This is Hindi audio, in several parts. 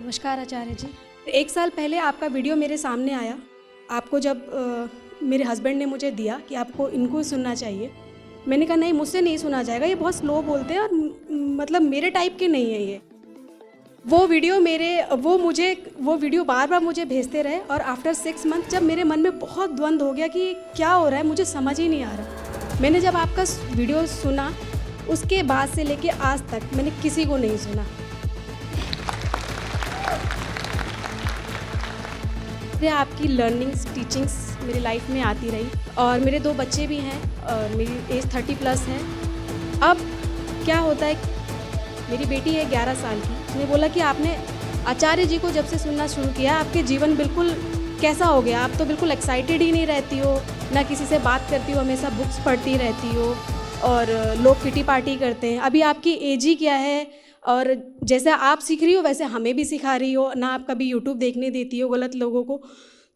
नमस्कार आचार्य जी। 1 साल पहले आपका वीडियो मेरे सामने आया। आपको जब मेरे हस्बैंड ने मुझे दिया कि आपको इनको सुनना चाहिए, मैंने कहा नहीं, मुझसे नहीं सुना जाएगा, ये बहुत स्लो बोलते हैं और मतलब मेरे टाइप के नहीं है ये। वो वीडियो बार-बार मुझे भेजते रहे और आफ्टर 6 मंथ जब मेरे मन में बहुत द्वंद हो गया कि क्या हो रहा है, मुझे समझ ही नहीं आ रहा। मैंने जब आपका वीडियो सुना, उसके बाद से लेके आज तक मैंने किसी को नहीं सुना। आपकी लर्निंग्स, टीचिंग्स मेरी लाइफ में आती रही और मेरे 2 बच्चे भी हैं और मेरी एज 30+ है। अब क्या होता है, मेरी बेटी है 11 साल की, उसने बोला कि आपने आचार्य जी को जब से सुनना शुरू किया, आपके जीवन बिल्कुल कैसा हो गया, आप तो बिल्कुल एक्साइटेड ही नहीं रहती हो, ना किसी से बात करती हो, हमेशा बुक्स पढ़ती रहती हो और लोग किटी पार्टी करते हैं। अभी आपकी एज ही क्या है और जैसे आप सीख रही हो वैसे हमें भी सिखा रही हो, ना आप कभी यूट्यूब देखने देती हो गलत लोगों को।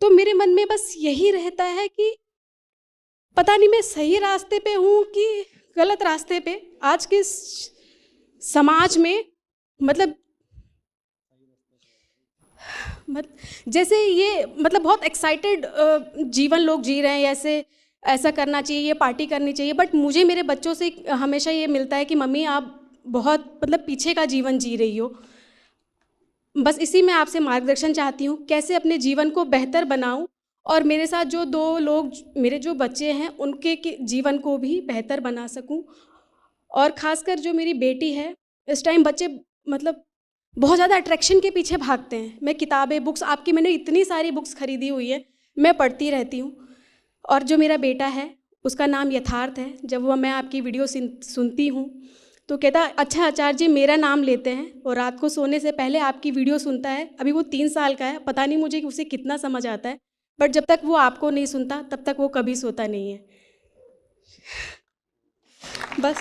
तो मेरे मन में बस यही रहता है कि पता नहीं मैं सही रास्ते पे हूँ कि गलत रास्ते पे। आज के समाज में मतलब जैसे ये मतलब बहुत एक्साइटेड जीवन लोग जी रहे हैं, ऐसा करना चाहिए, ये पार्टी करनी चाहिए, बट मुझे मेरे बच्चों से हमेशा ये मिलता है कि मम्मी आप बहुत मतलब पीछे का जीवन जी रही हो। बस इसी में आपसे मार्गदर्शन चाहती हूँ, कैसे अपने जीवन को बेहतर बनाऊँ और मेरे साथ जो 2 लोग, मेरे जो बच्चे हैं, उनके जीवन को भी बेहतर बना सकूँ। और ख़ासकर जो मेरी बेटी है, इस टाइम बच्चे मतलब बहुत ज़्यादा अट्रैक्शन के पीछे भागते हैं। मैं किताबें, बुक्स, आपकी मैंने इतनी सारी बुक्स खरीदी हुई है, मैं पढ़ती रहती हूँ। और जो मेरा बेटा है, उसका नाम यथार्थ है। जब मैं आपकी वीडियो सुनती हूँ तो कहता अच्छा आचार्य जी मेरा नाम लेते हैं और रात को सोने से पहले आपकी वीडियो सुनता है। अभी वो 3 साल का है, पता नहीं मुझे कि उसे कितना समझ आता है, बट जब तक वो आपको नहीं सुनता तब तक वो कभी सोता नहीं है। बस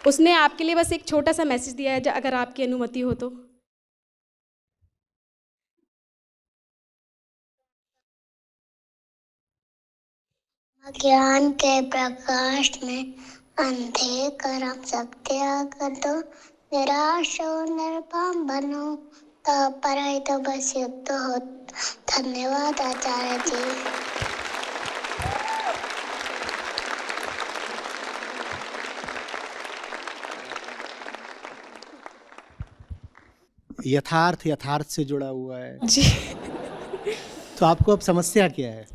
उसने आपके लिए बस एक छोटा सा मैसेज दिया है, अगर आपकी अनुमति हो तो। ज्ञान के प्रकाश में अंधे कर्म सब त्याग दो, निराश हो निर्भय बनो, तब पर तो बस युद्ध हो। धन्यवाद आचार्य जी। यथार्थ से जुड़ा हुआ है जी। तो आपको अब समस्या क्या है?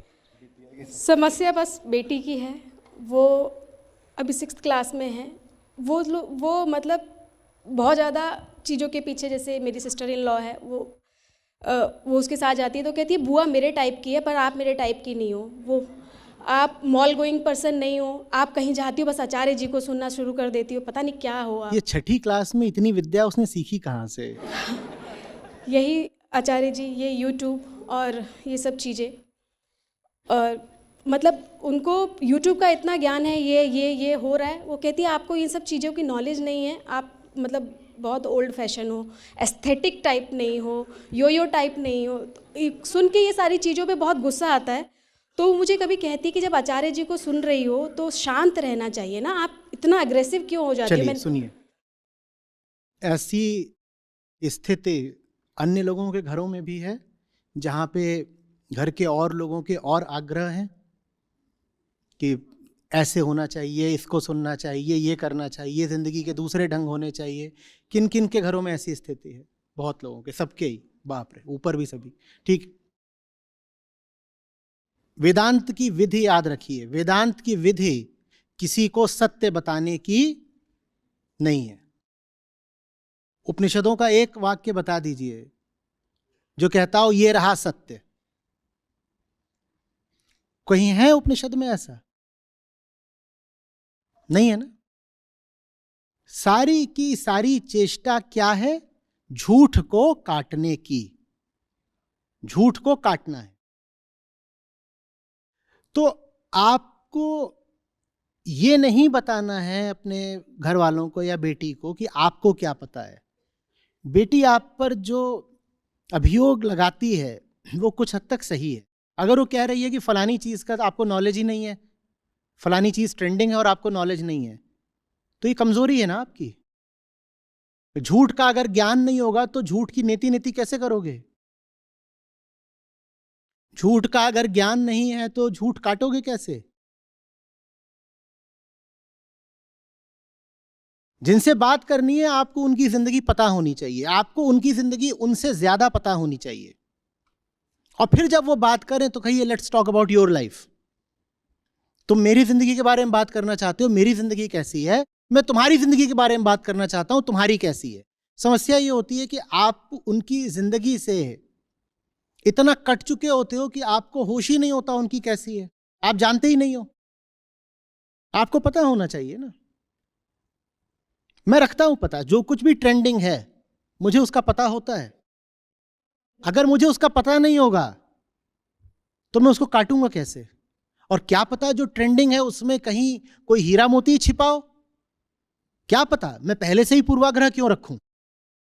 समस्या बस बेटी की है। वो अभी 6th क्लास में है। वो मतलब बहुत ज़्यादा चीज़ों के पीछे, जैसे मेरी सिस्टर इन लॉ है, वो उसके साथ जाती है तो कहती है बुआ मेरे टाइप की है पर आप मेरे टाइप की नहीं हो, आप मॉल गोइंग पर्सन नहीं हो, आप कहीं जाती हो बस आचार्य जी को सुनना शुरू कर देती हो, पता नहीं क्या हो आप। ये 6ठी क्लास में इतनी विद्या उसने सीखी कहाँ से? यही आचार्य जी, ये यूट्यूब और ये सब चीज़ें, और मतलब उनको यूट्यूब का इतना ज्ञान है, ये हो रहा है। वो कहती है आपको इन सब चीज़ों की नॉलेज नहीं है, आप मतलब बहुत ओल्ड फैशन हो, एस्थेटिक टाइप नहीं हो, यो टाइप नहीं हो। सुन के ये सारी चीज़ों पे बहुत गुस्सा आता है। तो मुझे कभी कहती कि जब आचार्य जी को सुन रही हो तो शांत रहना चाहिए ना, आप इतना अग्रेसिव क्यों हो जाती हो। चलिए सुनिए, ऐसी स्थिति अन्य लोगों के घरों में भी है जहाँ पे घर के और लोगों के और आग्रह हैं कि ऐसे होना चाहिए, इसको सुनना चाहिए, ये करना चाहिए, जिंदगी के दूसरे ढंग होने चाहिए। किन किन के घरों में ऐसी स्थिति है? बहुत लोगों के, सबके ही, बाप रे, ऊपर भी सभी। ठीक, वेदांत की विधि याद रखिए, वेदांत की विधि किसी को सत्य बताने की नहीं है। उपनिषदों का एक वाक्य बता दीजिए जो कहता हो ये रहा सत्य। कहीं है उपनिषद में ऐसा? नहीं है ना। सारी की सारी चेष्टा क्या है? झूठ को काटने की, झूठ को काटना है। तो आपको ये नहीं बताना है अपने घर वालों को या बेटी को कि आपको क्या पता है। बेटी आप पर जो अभियोग लगाती है वो कुछ हद तक सही है। अगर वो कह रही है कि फलानी चीज का आपको नॉलेज ही नहीं है, फलानी चीज ट्रेंडिंग है और आपको नॉलेज नहीं है, तो ये कमजोरी है ना आपकी। झूठ का अगर ज्ञान नहीं होगा तो झूठ की नीति नीति कैसे करोगे? झूठ का अगर ज्ञान नहीं है तो झूठ काटोगे कैसे? जिनसे बात करनी है आपको उनकी जिंदगी पता होनी चाहिए, आपको उनकी जिंदगी उनसे ज्यादा पता होनी चाहिए। और फिर जब वो बात करें तो कहिए let's talk about your life. तुम मेरी जिंदगी के बारे में बात करना चाहते हो, मेरी जिंदगी कैसी है, मैं तुम्हारी जिंदगी के बारे में बात करना चाहता हूं, तुम्हारी कैसी है। समस्या ये होती है कि आप उनकी जिंदगी से इतना कट चुके होते हो कि आपको होश ही नहीं होता उनकी कैसी है, आप जानते ही नहीं हो। आपको पता होना चाहिए ना। मैं रखता हूं पता, जो कुछ भी ट्रेंडिंग है मुझे उसका पता होता है। अगर मुझे उसका पता नहीं होगा तो मैं उसको काटूंगा कैसे? और क्या पता जो ट्रेंडिंग है उसमें कहीं कोई हीरा मोती छिपा हो, क्या पता? मैं पहले से ही पूर्वाग्रह क्यों रखूं?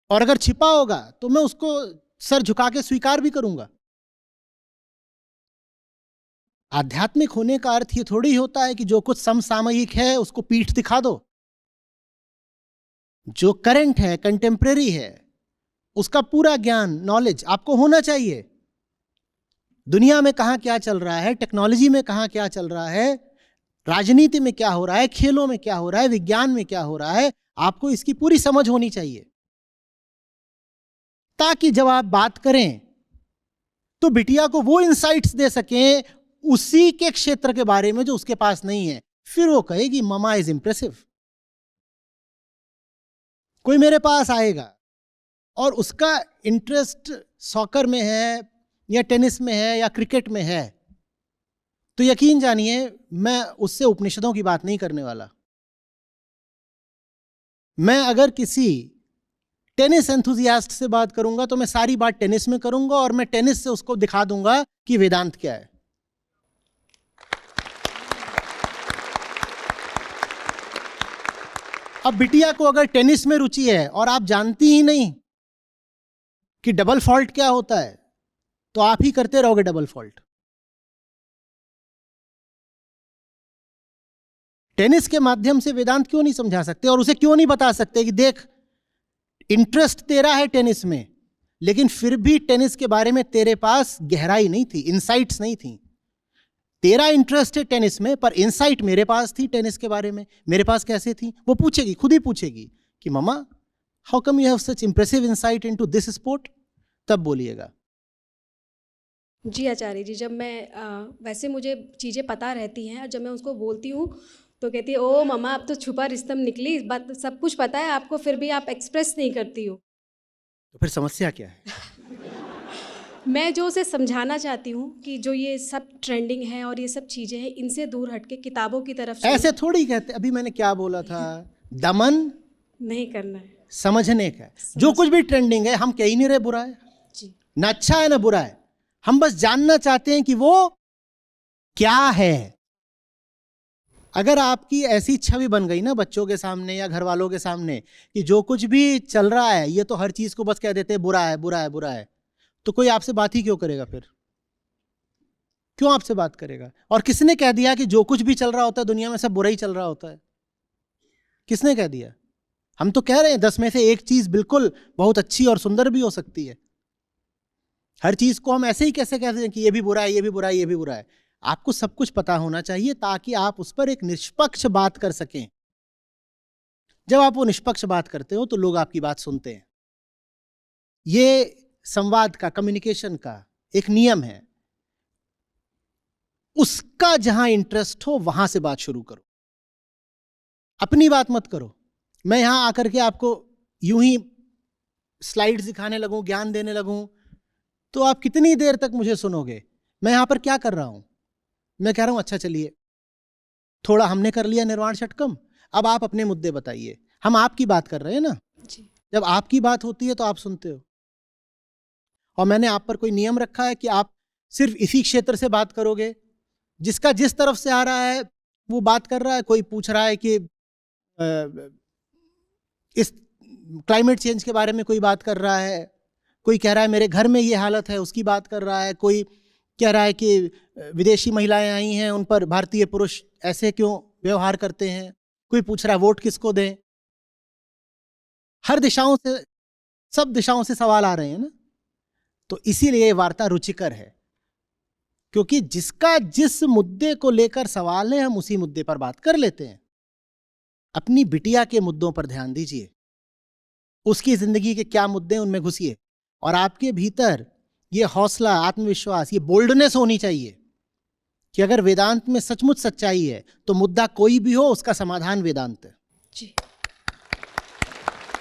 और अगर छिपा होगा तो मैं उसको सर झुका के स्वीकार भी करूंगा। आध्यात्मिक होने का अर्थ ये थोड़ी होता है कि जो कुछ समसामयिक है उसको पीठ दिखा दो। जो करंट है, कंटेम्परेरी है, उसका पूरा ज्ञान, नॉलेज आपको होना चाहिए। दुनिया में कहां क्या चल रहा है, टेक्नोलॉजी में कहां क्या चल रहा है, राजनीति में क्या हो रहा है, खेलों में क्या हो रहा है, विज्ञान में क्या हो रहा है, आपको इसकी पूरी समझ होनी चाहिए। ताकि जब आप बात करें तो बिटिया को वो इंसाइट्स दे सकें उसी के क्षेत्र के बारे में जो उसके पास नहीं है। फिर वो कहेगी ममा इज इंप्रेसिव। कोई मेरे पास आएगा और उसका इंटरेस्ट सॉकर में है या टेनिस में है या क्रिकेट में है, तो यकीन जानिए मैं उससे उपनिषदों की बात नहीं करने वाला। मैं अगर किसी टेनिस एंथुजियास्ट से बात करूंगा तो मैं सारी बात टेनिस में करूंगा और मैं टेनिस से उसको दिखा दूंगा कि वेदांत क्या है। अब बिटिया को अगर टेनिस में रुचि है और आप जानती ही नहीं कि डबल फॉल्ट क्या होता है, तो आप ही करते रहोगे डबल फॉल्ट। टेनिस के माध्यम से वेदांत क्यों नहीं समझा सकते और उसे क्यों नहीं बता सकते कि देख इंटरेस्ट तेरा है टेनिस में, लेकिन फिर भी टेनिस के बारे में तेरे पास गहराई नहीं थी, इंसाइट्स नहीं थी। तेरा इंटरेस्ट है टेनिस में पर इंसाइट मेरे पास थी टेनिस के बारे में। मेरे पास कैसे थी? वो पूछेगी, खुद ही पूछेगी कि मम्मा how come you have such impressive insight into this sport. तब बोलिएगा। जी आचार्य जी, जब मैं वैसे मुझे चीज़ें पता रहती हैं और जब मैं उसको बोलती हूँ तो कहती है ओ मम्मा अब तो छुपा रिस्तम निकली, बात सब कुछ पता है आपको फिर भी आप एक्सप्रेस नहीं करती हो। तो फिर समस्या क्या है? मैं जो उसे समझाना चाहती हूँ कि जो ये सब ट्रेंडिंग है और ये सब चीज़ें हैं इनसे दूर हटके किताबों की तरफ से ऐसे थोड़ी कहते। अभी मैंने क्या बोला था? दमन नहीं करना है। समझने का। जो कुछ भी ट्रेंडिंग है हम कह ही नहीं रहे बुरा है, जी ना अच्छा है ना बुरा है, हम बस जानना चाहते हैं कि वो क्या है। अगर आपकी ऐसी छवि बन गई ना बच्चों के सामने या घर वालों के सामने कि जो कुछ भी चल रहा है ये तो हर चीज को बस कह देते हैं बुरा है बुरा है बुरा है, तो कोई आपसे बात ही क्यों करेगा? फिर क्यों आपसे बात करेगा? और किसने कह दिया कि जो कुछ भी चल रहा होता है दुनिया में सब बुरा ही चल रहा होता है? किसने कह दिया? हम तो कह रहे हैं 10 में से एक चीज बिल्कुल बहुत अच्छी और सुंदर भी हो सकती है। हर चीज को हम ऐसे ही कैसे कहते हैं कि ये भी बुरा है, ये भी बुरा है, ये भी बुरा है। आपको सब कुछ पता होना चाहिए ताकि आप उस पर एक निष्पक्ष बात कर सकें। जब आप वो निष्पक्ष बात करते हो तो लोग आपकी बात सुनते हैं। ये संवाद का, कम्युनिकेशन का एक नियम है। उसका जहां इंटरेस्ट हो वहां से बात शुरू करो, अपनी बात मत करो। मैं यहां आकर के आपको यूं ही स्लाइड्स दिखाने लगूं, ज्ञान देने लगूं, तो आप कितनी देर तक मुझे सुनोगे? मैं यहां पर क्या कर रहा हूं? मैं कह रहा हूं अच्छा चलिए थोड़ा हमने कर लिया निर्वाण षटकम, अब आप अपने मुद्दे बताइए। हम आपकी बात कर रहे हैं ना। जी जब आपकी बात होती है तो आप सुनते हो। और मैंने आप पर कोई नियम रखा है कि आप सिर्फ इसी क्षेत्र से बात करोगे, जिसका जिस तरफ से आ रहा है वो बात कर रहा है। कोई पूछ रहा है कि इस क्लाइमेट चेंज के बारे में कोई बात कर रहा है, कोई कह रहा है मेरे घर में ये हालत है उसकी बात कर रहा है, कोई कह रहा है कि विदेशी महिलाएं आई हैं उन पर भारतीय पुरुष ऐसे क्यों व्यवहार करते हैं, कोई पूछ रहा है वोट किसको दें। हर दिशाओं से, सब दिशाओं से सवाल आ रहे हैं ना। तो इसीलिए ये वार्ता रुचिकर है, क्योंकि जिसका जिस मुद्दे को लेकर सवाल है हम उसी मुद्दे पर बात कर लेते हैं। अपनी बिटिया के मुद्दों पर ध्यान दीजिए, उसकी जिंदगी के क्या मुद्दे, उनमें घुसिए, और आपके भीतर ये हौसला, आत्मविश्वास, ये बोल्डनेस होनी चाहिए कि अगर वेदांत में सचमुच सच्चाई है तो मुद्दा कोई भी हो उसका समाधान वेदांत है। जी,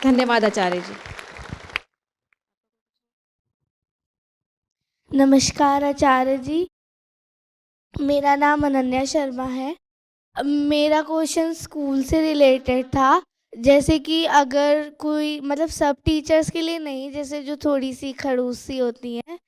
धन्यवाद आचार्य जी। नमस्कार आचार्य जी, मेरा नाम अनन्या शर्मा है। मेरा क्वेश्चन स्कूल से रिलेटेड था। जैसे कि अगर कोई, मतलब सब टीचर्स के लिए नहीं, जैसे जो थोड़ी सी खड़ूस सी होती हैं,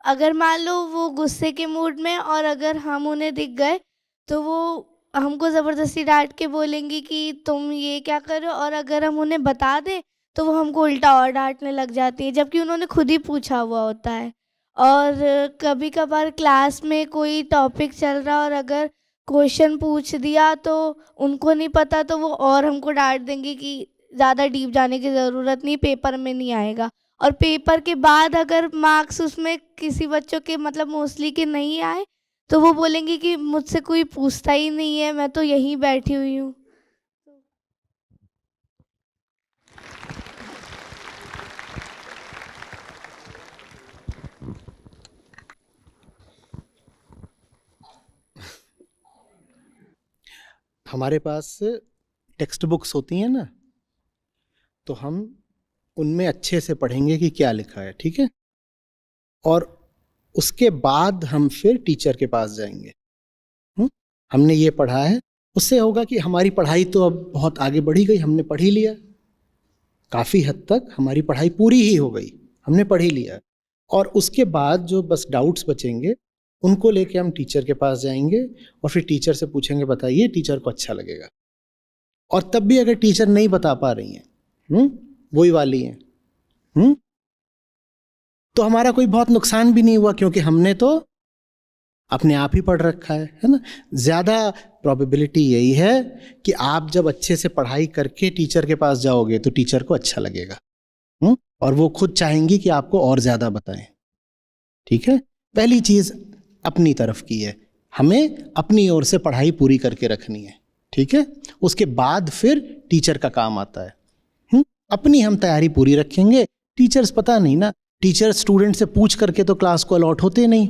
अगर मान लो वो गुस्से के मूड में, और अगर हम उन्हें दिख गए तो वो हमको ज़बरदस्ती डांट के बोलेंगी कि तुम ये क्या कर रहे हो, और अगर हम उन्हें बता दें तो वो हमको उल्टा और डांटने लग जाती हैं, जबकि उन्होंने खुद ही पूछा हुआ होता है। और कभी कभार क्लास में कोई टॉपिक चल रहा और अगर क्वेश्चन पूछ दिया तो उनको नहीं पता तो वो और हमको डांट देंगे कि ज़्यादा डीप जाने की ज़रूरत नहीं, पेपर में नहीं आएगा। और पेपर के बाद अगर मार्क्स उसमें किसी बच्चों के, मतलब मोस्टली के नहीं आए, तो वो बोलेंगे कि मुझसे कोई पूछता ही नहीं है, मैं तो यहीं बैठी हुई हूँ। हमारे पास टेक्स्ट बुक्स होती हैं ना, तो हम उनमें अच्छे से पढ़ेंगे कि क्या लिखा है, ठीक है, और उसके बाद हम फिर टीचर के पास जाएंगे। हमने ये पढ़ा है, उससे होगा कि हमारी पढ़ाई तो अब बहुत आगे बढ़ी गई, हमने पढ़ ही लिया, काफ़ी हद तक हमारी पढ़ाई पूरी ही हो गई, हमने पढ़ ही लिया। और उसके बाद जो बस डाउट्स बचेंगे उनको लेके हम टीचर के पास जाएंगे और फिर टीचर से पूछेंगे, बताइए, टीचर को अच्छा लगेगा। और तब भी अगर टीचर नहीं बता पा रही हैं, वही वाली हैं, तो हमारा कोई बहुत नुकसान भी नहीं हुआ, क्योंकि हमने तो अपने आप ही पढ़ रखा है ना। ज़्यादा प्रोबेबिलिटी यही है कि आप जब अच्छे से पढ़ाई करके टीचर के पास जाओगे तो टीचर को अच्छा लगेगा, और वो खुद चाहेंगी कि आपको और ज़्यादा बताएं, ठीक है। पहली चीज़ अपनी तरफ की है, हमें अपनी ओर से पढ़ाई पूरी करके रखनी है, ठीक है। उसके बाद फिर टीचर का काम आता है। अपनी हम तैयारी पूरी रखेंगे। टीचर्स, पता नहीं ना, टीचर स्टूडेंट से पूछ करके तो क्लास को अलॉट होते नहीं,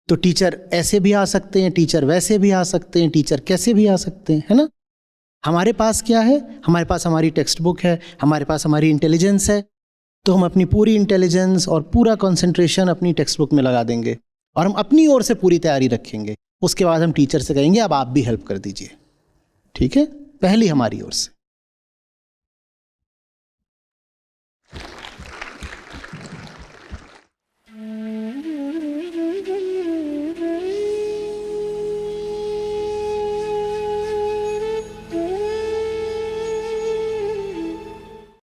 तो टीचर ऐसे भी आ सकते हैं, टीचर वैसे भी आ सकते हैं, टीचर कैसे भी आ सकते हैं, है ना। हमारे पास क्या है, हमारे पास हमारी टेक्स्ट बुक है, हमारे पास हमारी इंटेलिजेंस है, तो हम अपनी पूरी इंटेलिजेंस और पूरा कंसंट्रेशन अपनी टेक्स्ट बुक में लगा देंगे और हम अपनी ओर से पूरी तैयारी रखेंगे। उसके बाद हम टीचर से कहेंगे अब आप भी हेल्प कर दीजिए, ठीक है, पहली हमारी ओर से।